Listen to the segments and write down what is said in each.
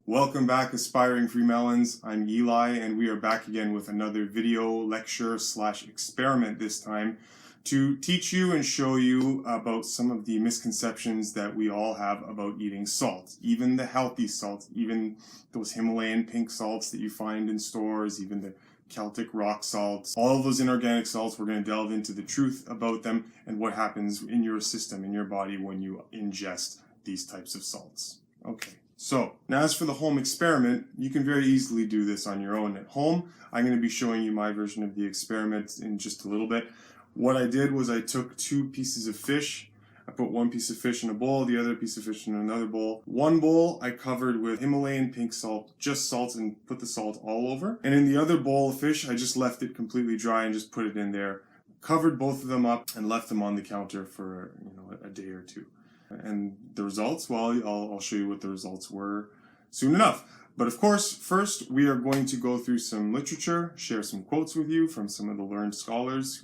Welcome back, aspiring FreeMelons. I'm Eli, and we are back again with another video lecture / experiment this time to teach you and show you about some of the misconceptions that we all have about eating salt. Even the healthy salt, even those Himalayan pink salts that you find in stores, even the Celtic rock salts, all of those inorganic salts. We're going to delve into the truth about them and what happens in your system, in your body, when you ingest these types of salts. Okay. So, now as for the home experiment, you can very easily do this on your own at home. I'm going to be showing you my version of the experiment in just a little bit. What I did was I took 2 pieces of fish. I put one piece of fish in a bowl, the other piece of fish in another bowl. One bowl I covered with Himalayan pink salt, just salt, and put the salt all over. And in the other bowl of fish, I just left it completely dry and just put it in there. Covered both of them up and left them on the counter for a day or two. And the results, well, I'll show you what the results were soon enough. But of course, first we are going to go through some literature, share some quotes with you from some of the learned scholars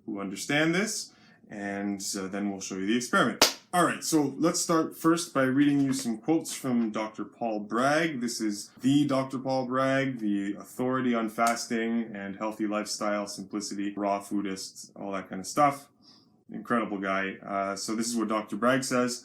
who understand this, and then we'll show you the experiment. Alright, so let's start first by reading you some quotes from Dr. Paul Bragg. This is the Dr. Paul Bragg, the authority on fasting and healthy lifestyle, simplicity, raw foodist, all that kind of stuff. Incredible guy. So this is what Dr. Bragg says.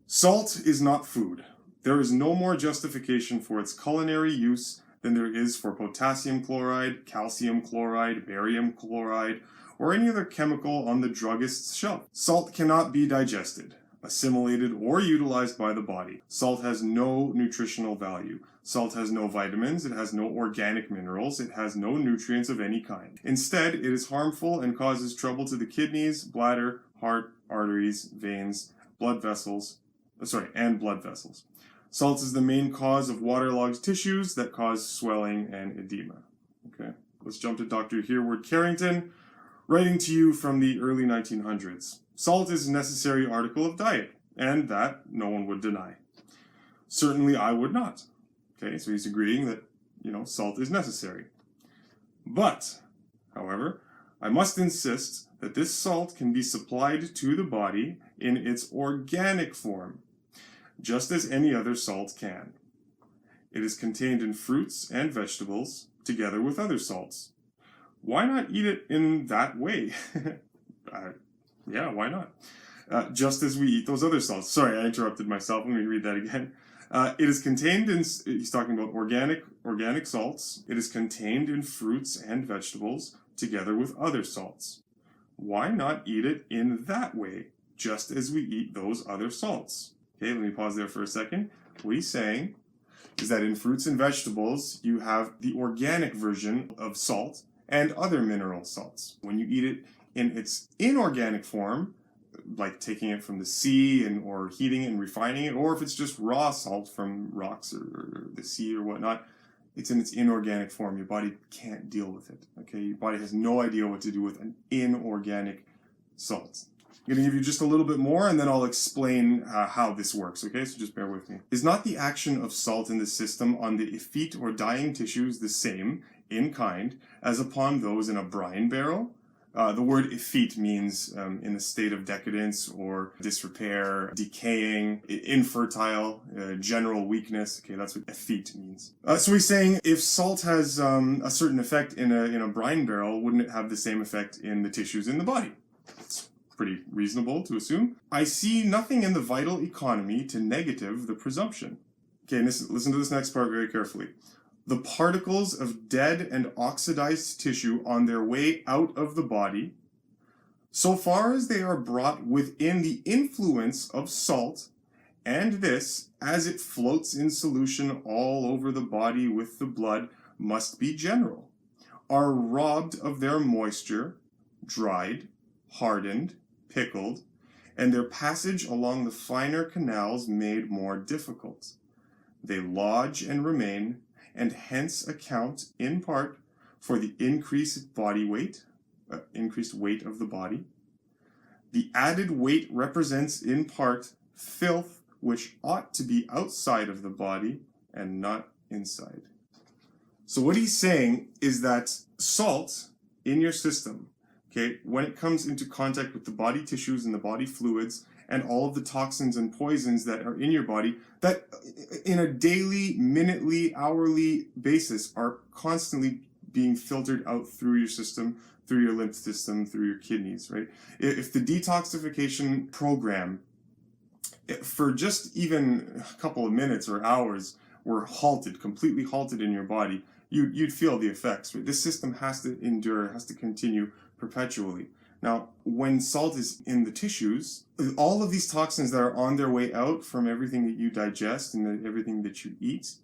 Salt is not food. There is no more justification for its culinary use than there is for potassium chloride, calcium chloride, barium chloride, or any other chemical on the druggist's shelf. Salt cannot be digested, assimilated, or utilized by the body. Salt has no nutritional value. Salt has no vitamins, it has no organic minerals, it has no nutrients of any kind. Instead, it is harmful and causes trouble to the kidneys, bladder, heart, arteries, veins, blood vessels. Salt is the main cause of waterlogged tissues that cause swelling and edema. Okay, let's jump to Dr. Hereward Carrington, writing to you from the early 1900s. Salt is a necessary article of diet, and that no one would deny. Certainly I would not. Okay, so he's agreeing that, salt is necessary. But, however, I must insist that this salt can be supplied to the body in its organic form, just as any other salt can. It is contained in fruits and vegetables, together with other salts. Why not eat it in that way? Yeah, why not? Just as we eat those other salts. Sorry, I interrupted myself. Let me read that again. It is contained in, he's talking about organic salts. It is contained in fruits and vegetables, together with other salts. Why not eat it in that way, just as we eat those other salts? Okay, let me pause there for a second. What he's saying is that in fruits and vegetables, you have the organic version of salt and other mineral salts. When you eat it in its inorganic form, like taking it from the sea or heating it and refining it, or if it's just raw salt from rocks or the sea or whatnot, it's in its inorganic form. Your body can't deal with it. Okay, your body has no idea what to do with an inorganic salt. I'm going to give you just a little bit more, and then I'll explain how this works, okay? So just bear with me. Is not the action of salt in the system on the effete or dying tissues the same, in kind, as upon those in a brine barrel? The word effete means in a state of decadence or disrepair, decaying, infertile, general weakness. Okay, that's what effete means. So he's saying if salt has a certain effect in a brine barrel, wouldn't it have the same effect in the tissues in the body? It's pretty reasonable to assume. I see nothing in the vital economy to negative the presumption. Okay, and listen to this next part very carefully. The particles of dead and oxidized tissue on their way out of the body, so far as they are brought within the influence of salt, and this, as it floats in solution all over the body with the blood, must be general, are robbed of their moisture, dried, hardened, pickled, and their passage along the finer canals made more difficult. They lodge and remain, and hence account, in part, for the increased weight of the body. The added weight represents, in part, filth which ought to be outside of the body and not inside. So what he's saying is that salt in your system, okay, when it comes into contact with the body tissues and the body fluids and all of the toxins and poisons that are in your body that in a daily, minutely, hourly basis are constantly being filtered out through your system, through your lymph system, through your kidneys, right? If the detoxification program for just even a couple of minutes or hours were halted, completely halted in your body, you'd feel the effects, right? This system has to endure, has to continue perpetually. Now, when salt is in the tissues, all of these toxins that are on their way out from everything that you digest and everything that you eat,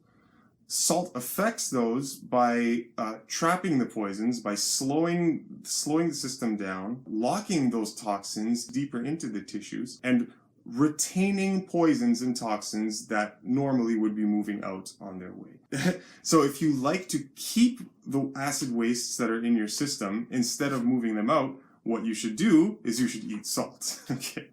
salt affects those by trapping the poisons, by slowing the system down, locking those toxins deeper into the tissues, and retaining poisons and toxins that normally would be moving out on their way. So if you like to keep the acid wastes that are in your system instead of moving them out, what you should do is you should eat salt. Okay.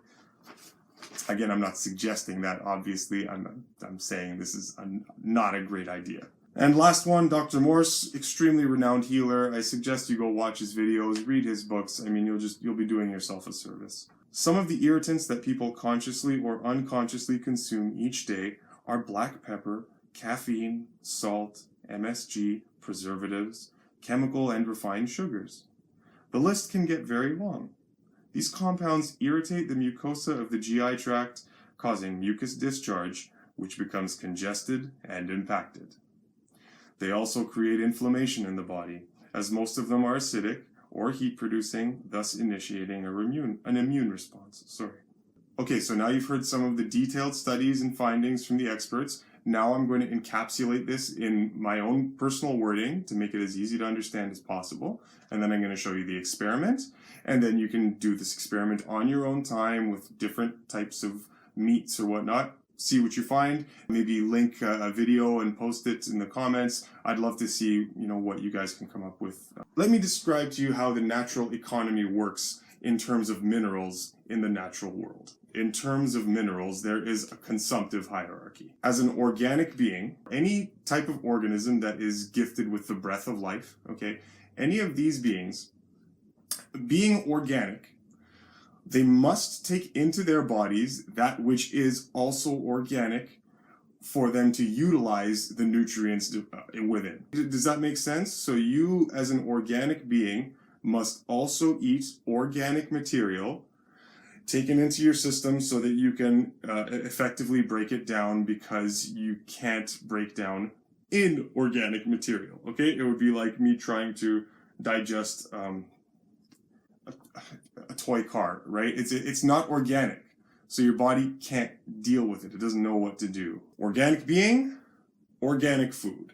Again, I'm not suggesting that, obviously. I'm saying this is not a great idea. And last one, Dr. Morse, extremely renowned healer. I suggest you go watch his videos, read his books. I mean, you'll be doing yourself a service. Some of the irritants that people consciously or unconsciously consume each day are black pepper, caffeine, salt, MSG, preservatives, chemical and refined sugars. The list can get very long. These compounds irritate the mucosa of the GI tract, causing mucus discharge, which becomes congested and impacted. They also create inflammation in the body, as most of them are acidic or heat-producing, thus initiating an immune response. Okay, so now you've heard some of the detailed studies and findings from the experts. Now I'm going to encapsulate this in my own personal wording to make it as easy to understand as possible. And then I'm going to show you the experiment. And then you can do this experiment on your own time with different types of meats or whatnot. See what you find. Maybe link a video and post it in the comments. I'd love to see, what you guys can come up with. Let me describe to you how the natural economy works in terms of minerals in the natural world. In terms of minerals, there is a consumptive hierarchy. As an organic being, any type of organism that is gifted with the breath of life, okay, any of these beings, being organic, they must take into their bodies that which is also organic for them to utilize the nutrients within. Does that make sense? So you, as an organic being, must also eat organic material taken into your system so that you can effectively break it down, because you can't break down inorganic material, okay? It would be like me trying to digest a toy car, right? It's not organic, so your body can't deal with it. It doesn't know what to do. Organic being, organic food.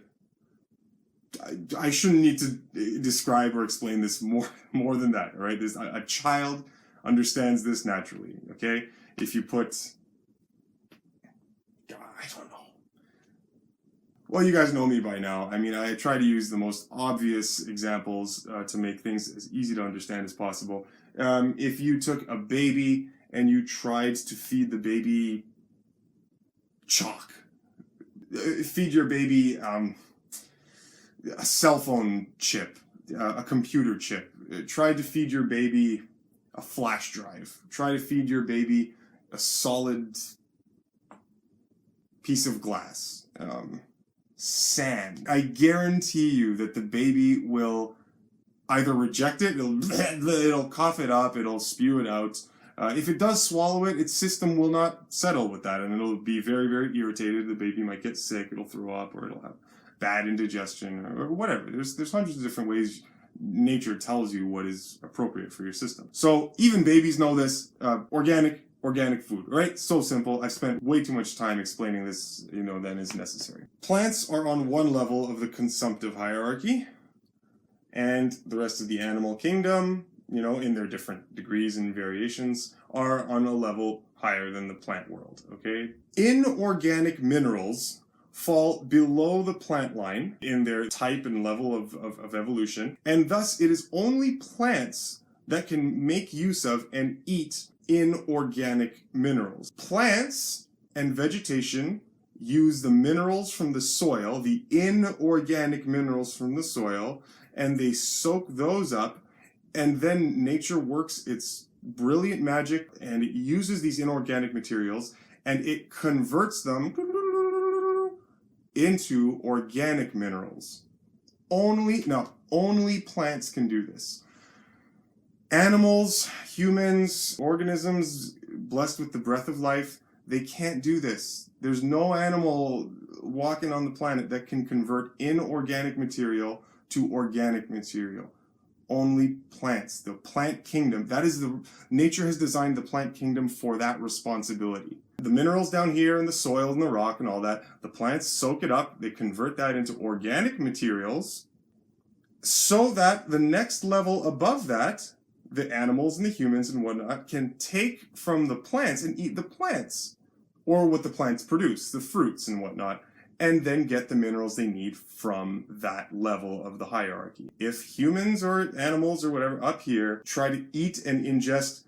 I shouldn't need to describe or explain this more than that, right? A child understands this naturally, okay? If you put, I don't know. Well, you guys know me by now. I mean, I try to use the most obvious examples to make things as easy to understand as possible. If you took a baby and you tried to feed the baby chalk, feed your baby a cell phone chip, a computer chip, try to feed your baby a flash drive, try to feed your baby a solid piece of glass, sand. I guarantee you that the baby will either reject it, it'll cough it up, it'll spew it out. If it does swallow it, its system will not settle with that, and it'll be very, very irritated. The baby might get sick, it'll throw up, or it'll have bad indigestion, or whatever. There's hundreds of different ways nature tells you what is appropriate for your system. So even babies know this. Organic food, right? So simple. I've spent way too much time explaining this, than is necessary. Plants are on one level of the consumptive hierarchy, and the rest of the animal kingdom, in their different degrees and variations, are on a level higher than the plant world, okay? Inorganic minerals fall below the plant line in their type and level of evolution, and thus it is only plants that can make use of and eat inorganic minerals. Plants and vegetation use the minerals from the soil, the inorganic minerals from the soil, and they soak those up, and then nature works its brilliant magic, and it uses these inorganic materials and it converts them into organic minerals. Only plants can do this. Animals, humans, organisms blessed with the breath of life, they can't do this. There's no animal walking on the planet that can convert inorganic material to organic material. Only plants. The plant kingdom. Nature has designed the plant kingdom for that responsibility. The minerals down here in the soil and the rock and all that, the plants soak it up, they convert that into organic materials so that the next level above that, the animals and the humans and whatnot, can take from the plants and eat the plants, or what the plants produce, the fruits and whatnot, and then get the minerals they need from that level of the hierarchy. If humans or animals or whatever up here try to eat and ingest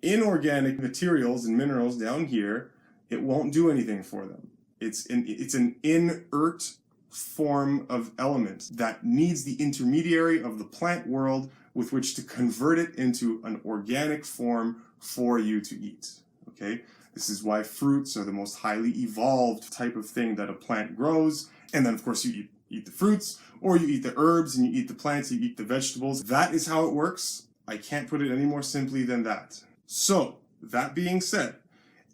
inorganic materials and minerals down here, it won't do anything for them. It's an inert form of element that needs the intermediary of the plant world with which to convert it into an organic form for you to eat. Okay? This is why fruits are the most highly evolved type of thing that a plant grows. And then, of course, you eat the fruits, or you eat the herbs, and you eat the plants, you eat the vegetables. That is how it works. I can't put it any more simply than that. So, that being said,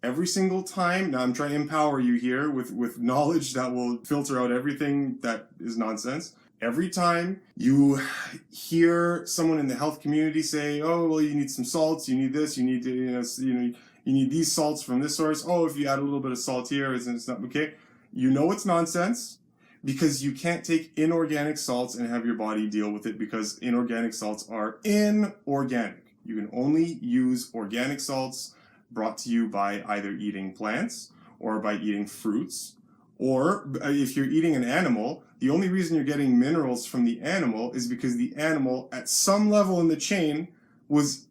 every single time, now I'm trying to empower you here with knowledge that will filter out everything that is nonsense. Every time you hear someone in the health community say, oh, well, you need some salts, you need this, you need to, you need these salts from this source. Oh, if you add a little bit of salt here, it's not okay. You know it's nonsense because you can't take inorganic salts and have your body deal with it because inorganic salts are inorganic. You can only use organic salts brought to you by either eating plants or by eating fruits. Or if you're eating an animal, the only reason you're getting minerals from the animal is because the animal at some level in the chain was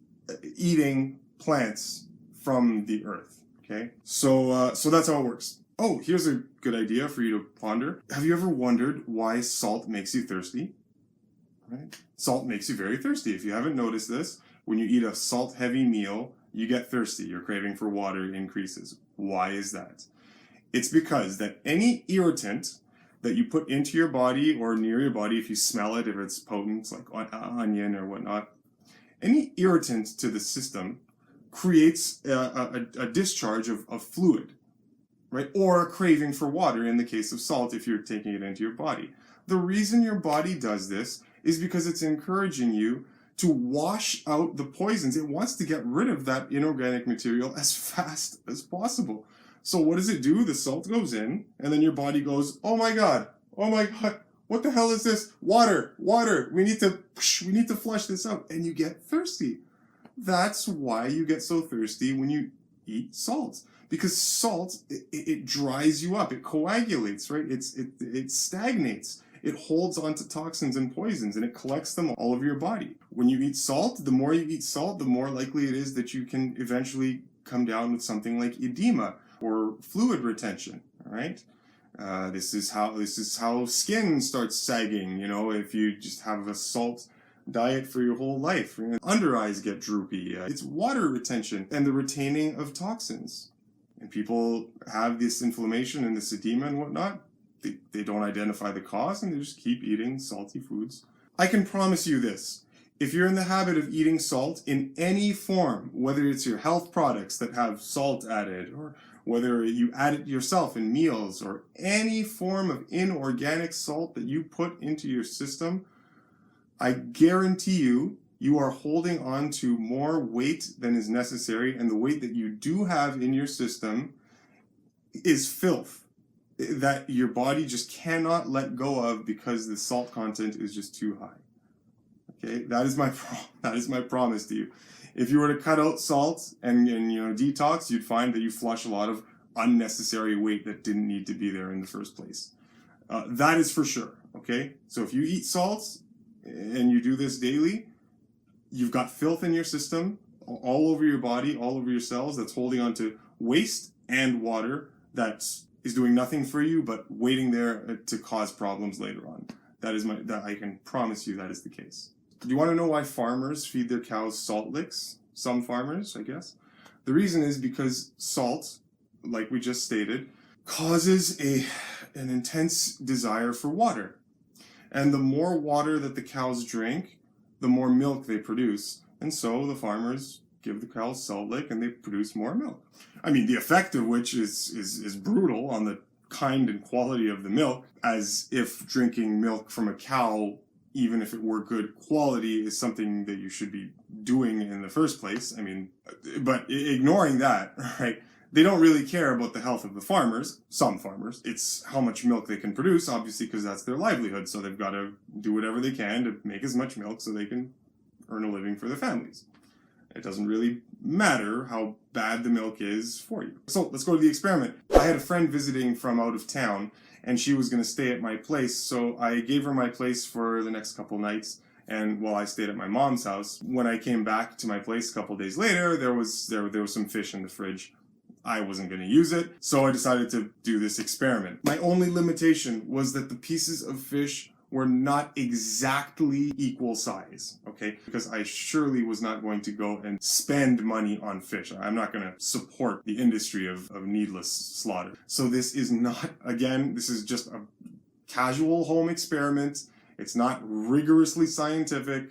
eating plants from the earth, okay? So that's how it works. Oh, here's a good idea for you to ponder. Have you ever wondered why salt makes you thirsty? Right? Salt makes you very thirsty. If you haven't noticed this, when you eat a salt-heavy meal, you get thirsty. Your craving for water increases. Why is that? It's because that any irritant that you put into your body or near your body, if you smell it, if it's potent, like onion or whatnot, any irritant to the system creates a discharge of fluid, right? Or a craving for water in the case of salt if you're taking it into your body. The reason your body does this is because it's encouraging you to wash out the poisons. It wants to get rid of that inorganic material as fast as possible. So what does it do? The salt goes in, and then your body goes, oh my god, what the hell is this? Water, we need to flush this out, and you get thirsty. That's why you get so thirsty when you eat salt. Because salt, it dries you up, it coagulates, right? It stagnates. It holds onto toxins and poisons, and it collects them all over your body. When you eat salt, the more you eat salt, the more likely it is that you can eventually come down with something like edema or fluid retention, all right? This is how skin starts sagging, if you just have a salt diet for your whole life. Under eyes get droopy. It's water retention and the retaining of toxins. And people have this inflammation and this edema and whatnot. They don't identify the cause and they just keep eating salty foods. I can promise you this. If you're in the habit of eating salt in any form, whether it's your health products that have salt added, or whether you add it yourself in meals, or any form of inorganic salt that you put into your system, I guarantee you are holding on to more weight than is necessary, and the weight that you do have in your system is filth that your body just cannot let go of because the salt content is just too high. Okay, that is my promise to you. If you were to cut out salt and detox, you'd find that you flush a lot of unnecessary weight that didn't need to be there in the first place. That is for sure. Okay, so if you eat salt and you do this daily, you've got filth in your system, all over your body, all over your cells, that's holding on to waste and water that is doing nothing for you but waiting there to cause problems later on. That I can promise you that is the case. Do you want to know why farmers feed their cows salt licks? some farmers, I guess. The reason is because salt, like we just stated, causes an intense desire for water. And the more water that the cows drink, the more milk they produce. And so the farmers give the cows salt lick and they produce more milk. I mean, the effect of which is brutal on the kind and quality of the milk, as if drinking milk from a cow, even if it were good quality, is something that you should be doing in the first place. I mean, but ignoring that, right? They don't really care about the health of the farmers, some farmers. It's how much milk they can produce, obviously, because that's their livelihood. So they've got to do whatever they can to make as much milk so they can earn a living for their families. It doesn't really matter how bad the milk is for you. So let's go to the experiment. I had a friend visiting from out of town, and she was going to stay at my place. So I gave her my place for the next couple nights. And while I stayed at my mom's house, when I came back to my place a couple days later, there was some fish in the fridge. I wasn't going to use it, so I decided to do this experiment. My only limitation was that the pieces of fish were not exactly equal size, okay? Because I surely was not going to go and spend money on fish. I'm not going to support the industry of needless slaughter. So this is not, again, this is just a casual home experiment. It's not rigorously scientific.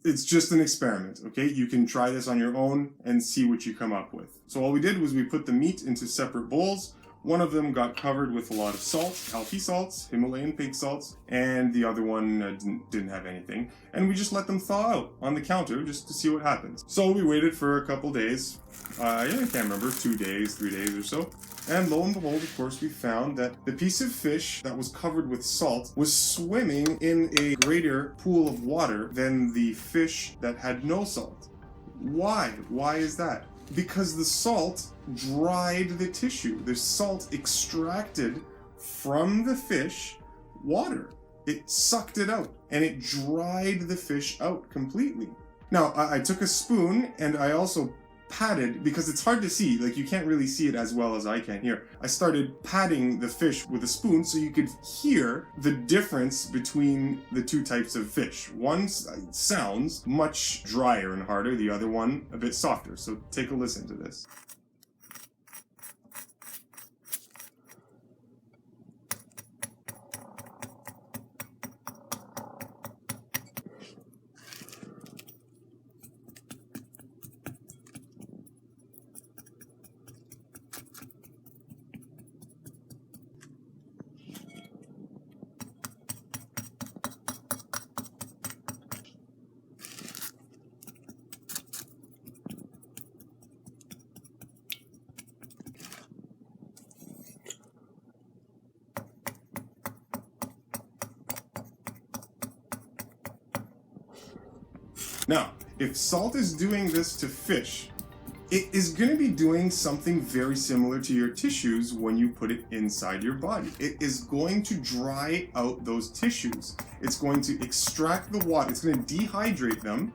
It's just an experiment, okay? You can try this on your own and see what you come up with. So all we did was we put the meat into separate bowls. One of them got covered with a lot of salt, alky salts, Himalayan pink salts, and the other one didn't have anything. And we just let them thaw out on the counter just to see what happens. So we waited for a couple days. I can't remember, 2 days, 3 days or so. And lo and behold, of course, we found that the piece of fish that was covered with salt was swimming in a greater pool of water than the fish that had no salt. Why? Why is that? Because the salt dried the tissue. The salt extracted from the fish water. It sucked it out, and it dried the fish out completely. Now, I took a spoon, and I also patted, because it's hard to see, like you can't really see it as well as I can here. I started patting the fish with a spoon so you could hear the difference between the two types of fish. One sounds much drier and harder, the other one a bit softer. So take a listen to this. Now, if salt is doing this to fish, it is going to be doing something very similar to your tissues when you put it inside your body. It is going to dry out those tissues. It's going to extract the water. It's going to dehydrate them.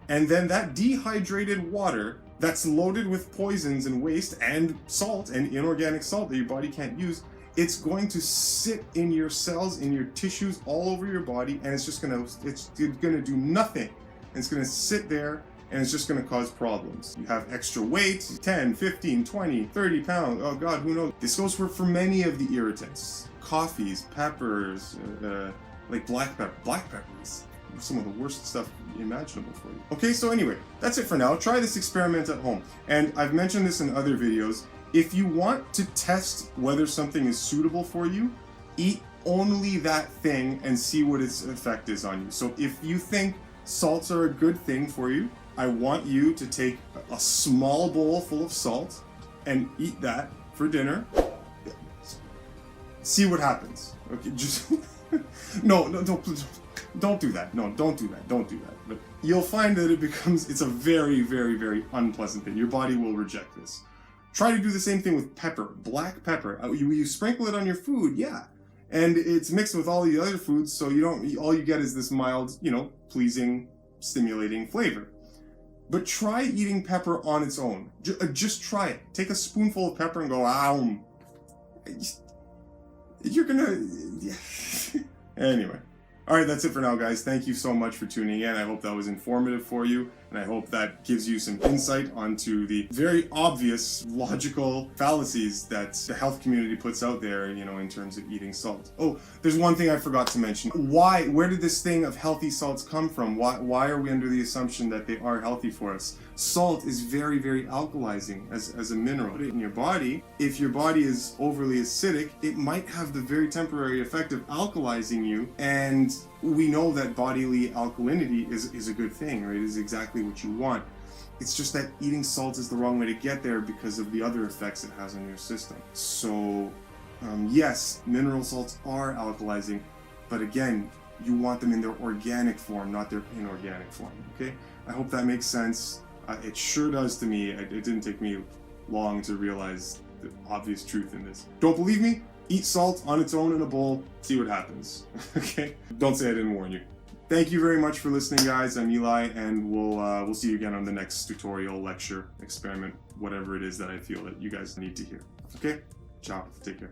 And then that dehydrated water that's loaded with poisons and waste and salt and inorganic salt that your body can't use, it's going to sit in your cells, in your tissues, all over your body, and it's going to do nothing. It's going to sit there, and it's just going to cause problems. You have extra weight, 10, 15, 20, 30 pounds. Oh God, who knows? This goes for many of the irritants. Coffees, peppers, like black pepper. Black peppers. Some of the worst stuff imaginable for you. Okay, so anyway, that's it for now. Try this experiment at home. And I've mentioned this in other videos. If you want to test whether something is suitable for you, eat only that thing and see what its effect is on you. So if you think salts are a good thing for you, I want you to take a small bowl full of salt and eat that for dinner. See what happens. Okay, just no, don't do that. No, don't do that. Don't do that. But you'll find that it's a very, very, very unpleasant thing. Your body will reject this. Try to do the same thing with pepper, black pepper. You sprinkle it on your food, yeah. And it's mixed with all the other foods, so all you get is this mild, pleasing, stimulating flavor. But try eating pepper on its own. Just try it. Take a spoonful of pepper and go, You're gonna... Anyway. All right, that's it for now, guys. Thank you so much for tuning in. I hope that was informative for you, and I hope that gives you some insight onto the very obvious logical fallacies that the health community puts out there, you know, in terms of eating salt. Oh, there's one thing I forgot to mention. Where did this thing of healthy salts come from? Why are we under the assumption that they are healthy for us? Salt is very, very alkalizing as a mineral in your body. If your body is overly acidic, it might have the very temporary effect of alkalizing you, and we know that bodily alkalinity is a good thing, right? It is exactly what you want. It's just that eating salt is the wrong way to get there because of the other effects it has on your system. So, yes, mineral salts are alkalizing, but again, you want them in their organic form, not their inorganic form, okay? I hope that makes sense. It sure does to me. It didn't take me long to realize the obvious truth in this. Don't believe me? Eat salt on its own in a bowl, see what happens, okay? Don't say I didn't warn you. Thank you very much for listening, guys. I'm Eli, and we'll see you again on the next tutorial, lecture, experiment, whatever it is that I feel that you guys need to hear. Okay? Ciao. Take care.